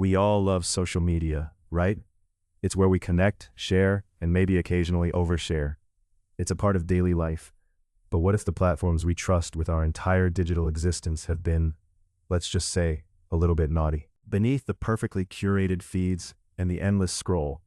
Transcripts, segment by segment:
We all love social media, right? It's where we connect, share, and maybe occasionally overshare. It's a part of daily life. But what if the platforms we trust with our entire digital existence have been, let's just say, a little bit naughty? Beneath the perfectly curated feeds and the endless scroll,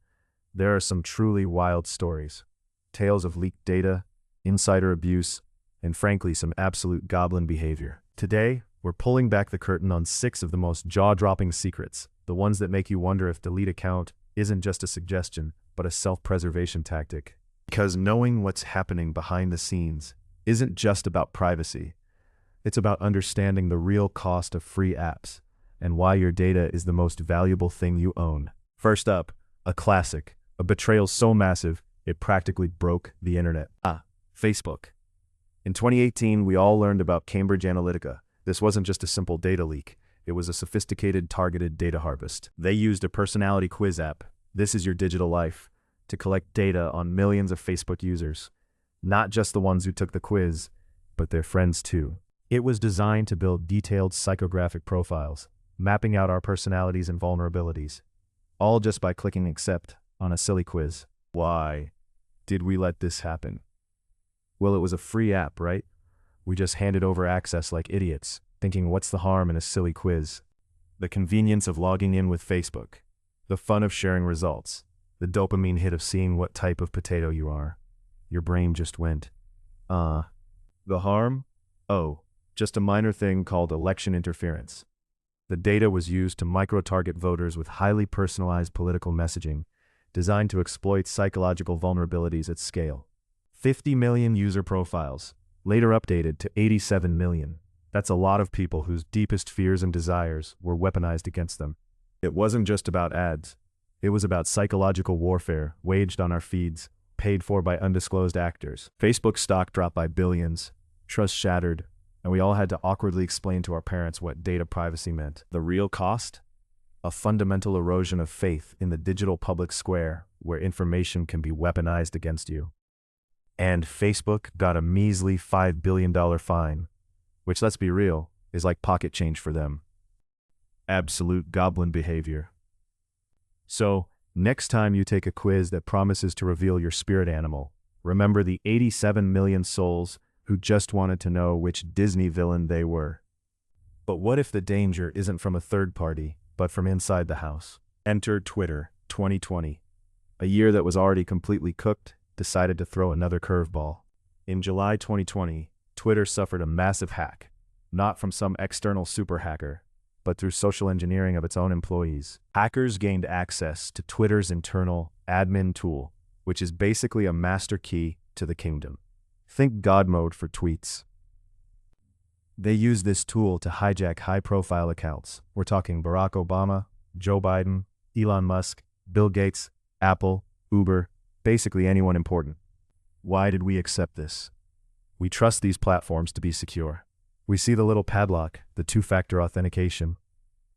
there are some truly wild stories. Tales of leaked data, insider abuse, and frankly, some absolute goblin behavior. Today, we're pulling back the curtain on 6 of the most jaw-dropping secrets, the ones that make you wonder if delete account isn't just a suggestion, but a self-preservation tactic. Because knowing what's happening behind the scenes isn't just about privacy. It's about understanding the real cost of free apps and why your data is the most valuable thing you own. First up, a classic, a betrayal so massive, it practically broke the internet. Facebook. In 2018, we all learned about Cambridge Analytica. This wasn't just a simple data leak. It was a sophisticated, targeted data harvest. They used a personality quiz app, This Is Your Digital Life, to collect data on millions of Facebook users. Not just the ones who took the quiz, but their friends too. It was designed to build detailed psychographic profiles, mapping out our personalities and vulnerabilities, all just by clicking accept on a silly quiz. Why did we let this happen? Well, it was a free app, right? We just handed over access like idiots, thinking what's the harm in a silly quiz? The convenience of logging in with Facebook, the fun of sharing results, the dopamine hit of seeing what type of potato you are. Your brain just went, The harm? Oh, just a minor thing called election interference. The data was used to micro-target voters with highly personalized political messaging, designed to exploit psychological vulnerabilities at scale. 50 million user profiles, later updated to 87 million. That's a lot of people whose deepest fears and desires were weaponized against them. It wasn't just about ads. It was about psychological warfare waged on our feeds, paid for by undisclosed actors. Facebook stock dropped by billions, trust shattered, and we all had to awkwardly explain to our parents what data privacy meant. The real cost? A fundamental erosion of faith in the digital public square where information can be weaponized against you. And Facebook got a measly $5 billion fine, which, let's be real, is like pocket change for them. Absolute goblin behavior. So, next time you take a quiz that promises to reveal your spirit animal, remember the 87 million souls who just wanted to know which Disney villain they were. But what if the danger isn't from a third party, but from inside the house? Enter Twitter, 2020. A year that was already completely cooked, decided to throw another curveball. In July 2020, Twitter suffered a massive hack, not from some external super hacker, but through social engineering of its own employees. Hackers gained access to Twitter's internal admin tool, which is basically a master key to the kingdom. Think God mode for tweets. They use this tool to hijack high-profile accounts. We're talking Barack Obama, Joe Biden, Elon Musk, Bill Gates, Apple, Uber, basically anyone important. Why did we accept this? We trust these platforms to be secure. We see the little padlock, the two-factor authentication,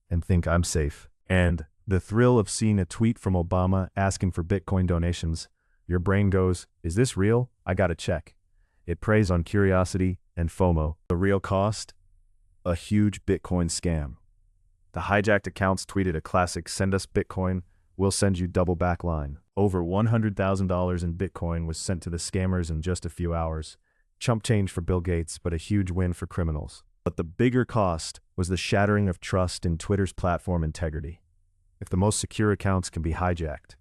and think I'm safe. And the thrill of seeing a tweet from Obama asking for Bitcoin donations, your brain goes, is this real? I gotta check. It preys on curiosity and FOMO. The real cost? A huge Bitcoin scam. The hijacked accounts tweeted a classic "send us Bitcoin, we'll send you double back" line. Over $100,000 in Bitcoin was sent to the scammers in just a few hours. Chump change for Bill Gates, but a huge win for criminals. But the bigger cost was the shattering of trust in Twitter's platform integrity. If the most secure accounts can be hijacked,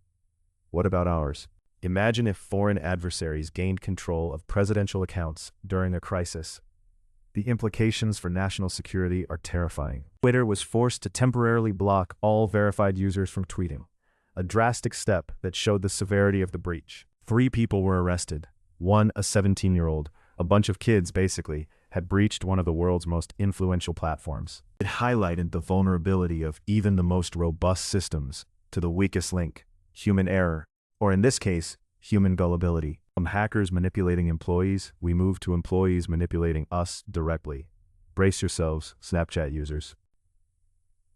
what about ours? Imagine if foreign adversaries gained control of presidential accounts during a crisis. The implications for national security are terrifying. Twitter was forced to temporarily block all verified users from tweeting, a drastic step that showed the severity of the breach. 3 people were arrested. One, a 17-year-old, a bunch of kids basically, had breached one of the world's most influential platforms. It highlighted the vulnerability of even the most robust systems to the weakest link, human error, or in this case, human gullibility. From hackers manipulating employees, we move to employees manipulating us directly. Brace yourselves, Snapchat users.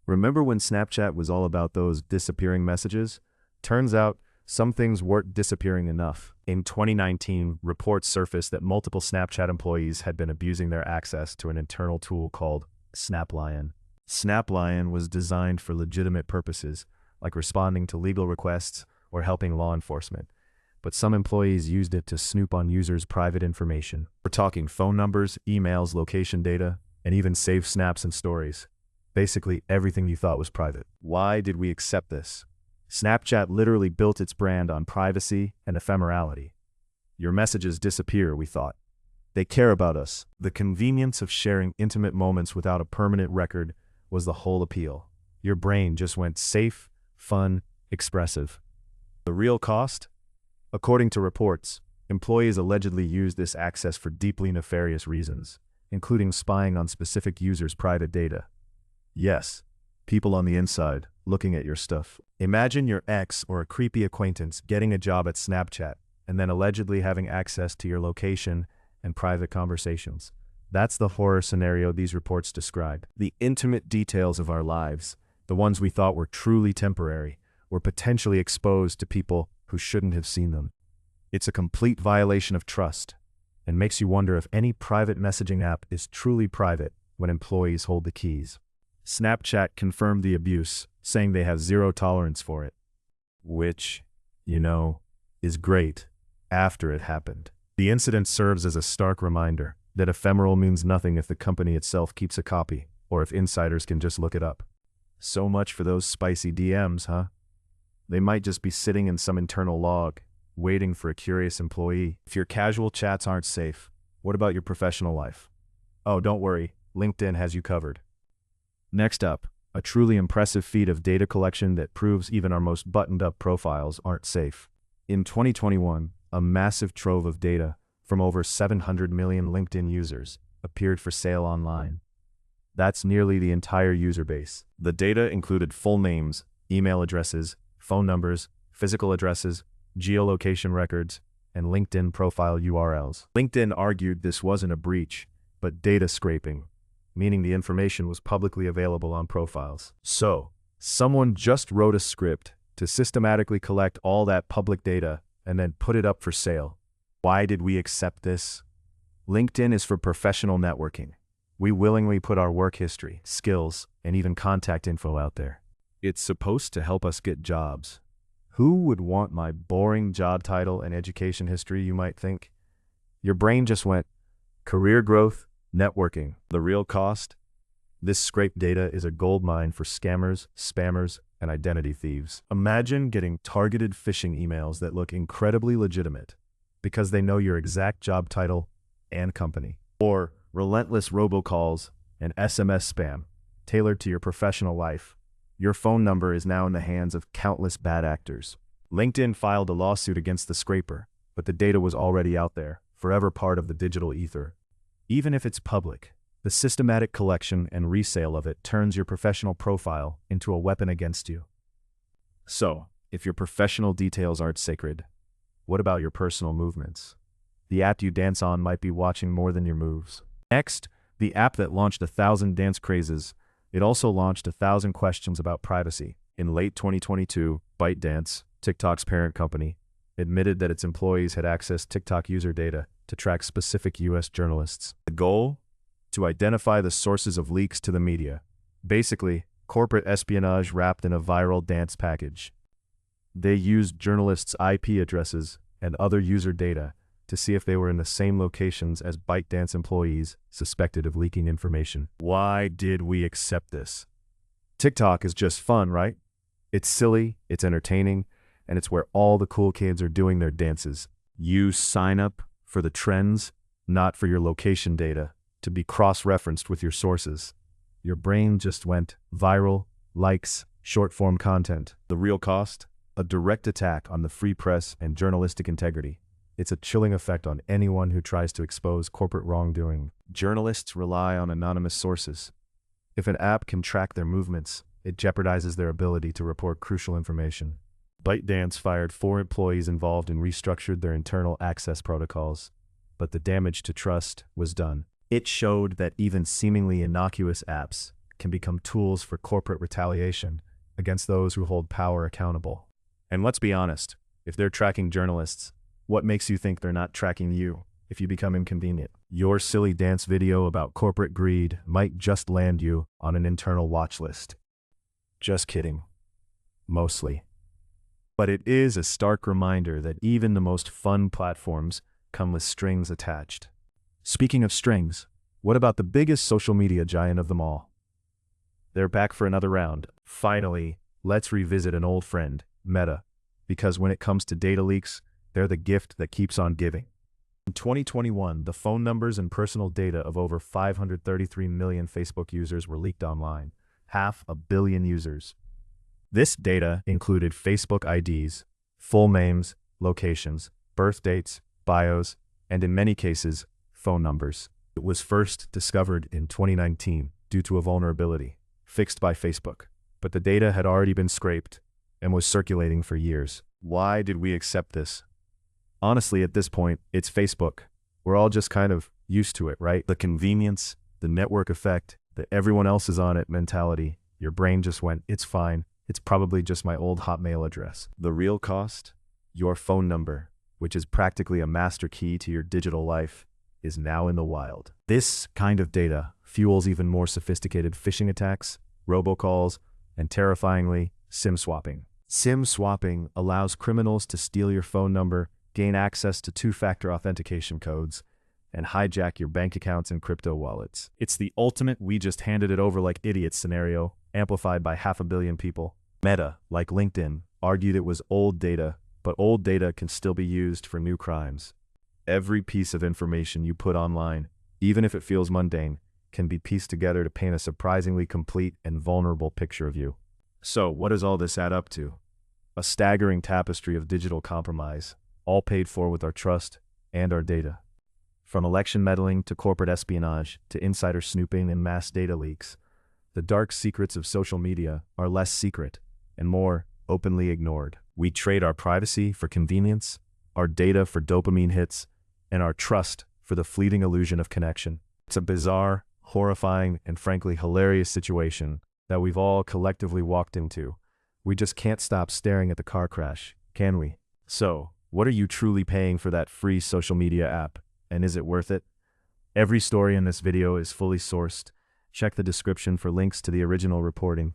Remember when Snapchat was all about those disappearing messages? Turns out, some things weren't disappearing enough. In 2019, reports surfaced that multiple Snapchat employees had been abusing their access to an internal tool called SnapLion. SnapLion was designed for legitimate purposes, like responding to legal requests or helping law enforcement. But some employees used it to snoop on users' private information. We're talking phone numbers, emails, location data, and even saved snaps and stories. Basically everything you thought was private. Why did we accept this? Snapchat literally built its brand on privacy and ephemerality. Your messages disappear, we thought. They care about us. The convenience of sharing intimate moments without a permanent record was the whole appeal. Your brain just went safe, fun, expressive. The real cost? According to reports, employees allegedly used this access for deeply nefarious reasons, including spying on specific users' private data. Yes, people on the inside, looking at your stuff. Imagine your ex or a creepy acquaintance getting a job at Snapchat and then allegedly having access to your location and private conversations. That's the horror scenario these reports describe. The intimate details of our lives, the ones we thought were truly temporary, were potentially exposed to people who shouldn't have seen them. It's a complete violation of trust, and makes you wonder if any private messaging app is truly private when employees hold the keys. Snapchat confirmed the abuse, saying they have zero tolerance for it. Which, is great after it happened. The incident serves as a stark reminder that ephemeral means nothing if the company itself keeps a copy, or if insiders can just look it up. So much for those spicy DMs, huh? They might just be sitting in some internal log, waiting for a curious employee. If your casual chats aren't safe, what about your professional life? Oh, don't worry, LinkedIn has you covered. Next up, a truly impressive feat of data collection that proves even our most buttoned-up profiles aren't safe. In 2021, a massive trove of data from over 700 million LinkedIn users appeared for sale online. That's nearly the entire user base. The data included full names, email addresses, phone numbers, physical addresses, geolocation records, and LinkedIn profile URLs. LinkedIn argued this wasn't a breach, but data scraping, meaning the information was publicly available on profiles. So, someone just wrote a script to systematically collect all that public data and then put it up for sale. Why did we accept this? LinkedIn is for professional networking. We willingly put our work history, skills, and even contact info out there. It's supposed to help us get jobs. Who would want my boring job title and education history, you might think? Your brain just went, career growth, networking. The real cost? This scraped data is a goldmine for scammers, spammers, and identity thieves. Imagine getting targeted phishing emails that look incredibly legitimate because they know your exact job title and company. Or relentless robocalls and SMS spam tailored to your professional life. Your phone number is now in the hands of countless bad actors. LinkedIn filed a lawsuit against the scraper, but the data was already out there, forever part of the digital ether. Even if it's public, the systematic collection and resale of it turns your professional profile into a weapon against you. So, if your professional details aren't sacred, what about your personal movements? The app you dance on might be watching more than your moves. Next, the app that launched 1,000 dance crazes. It also launched 1,000 questions about privacy. In late 2022, ByteDance, TikTok's parent company, admitted that its employees had accessed TikTok user data to track specific US journalists. The goal? To identify the sources of leaks to the media. Basically, corporate espionage wrapped in a viral dance package. They used journalists' IP addresses and other user data to see if they were in the same locations as ByteDance employees suspected of leaking information. Why did we accept this? TikTok is just fun, right? It's silly, it's entertaining, and it's where all the cool kids are doing their dances. You sign up for the trends, not for your location data, to be cross-referenced with your sources. Your brain just went viral, likes, short-form content. The real cost? A direct attack on the free press and journalistic integrity. It's a chilling effect on anyone who tries to expose corporate wrongdoing. Journalists rely on anonymous sources. If an app can track their movements, it jeopardizes their ability to report crucial information. ByteDance fired 4 employees involved and restructured their internal access protocols, but the damage to trust was done. It showed that even seemingly innocuous apps can become tools for corporate retaliation against those who hold power accountable. And let's be honest, if they're tracking journalists, what makes you think they're not tracking you? if you become inconvenient. Your silly dance video about corporate greed might just land you on an internal watch list. Just kidding. Mostly. But it is a stark reminder that even the most fun platforms come with strings attached. Speaking of strings, what about the biggest social media giant of them all? They're back for another round. Finally, let's revisit an old friend, Meta, because when it comes to data leaks, they're the gift that keeps on giving. In 2021, the phone numbers and personal data of over 533 million Facebook users were leaked online, 500 million users. This data included Facebook IDs, full names, locations, birth dates, bios, and in many cases, phone numbers. It was first discovered in 2019 due to a vulnerability fixed by Facebook, but the data had already been scraped and was circulating for years. Why did we accept this? Honestly, at this point, it's Facebook. We're all just kind of used to it, right? The convenience, the network effect, the everyone else is on it mentality. Your brain just went, it's fine. It's probably just my old Hotmail address. The real cost? Your phone number, which is practically a master key to your digital life, is now in the wild. This kind of data fuels even more sophisticated phishing attacks, robocalls, and terrifyingly, SIM swapping. SIM swapping allows criminals to steal your phone number, gain access to two-factor authentication codes, and hijack your bank accounts and crypto wallets. It's the ultimate we just handed it over like idiots scenario, amplified by 500 million people. Meta, like LinkedIn, argued it was old data, but old data can still be used for new crimes. Every piece of information you put online, even if it feels mundane, can be pieced together to paint a surprisingly complete and vulnerable picture of you. So, what does all this add up to? A staggering tapestry of digital compromise, all paid for with our trust and our data. From election meddling to corporate espionage to insider snooping and mass data leaks, the dark secrets of social media are less secret and more openly ignored. We trade our privacy for convenience, our data for dopamine hits, and our trust for the fleeting illusion of connection. It's a bizarre, horrifying, and frankly hilarious situation that we've all collectively walked into. We just can't stop staring at the car crash, can we? So, what are you truly paying for that free social media app, and is it worth it? Every story in this video is fully sourced. Check the description for links to the original reporting.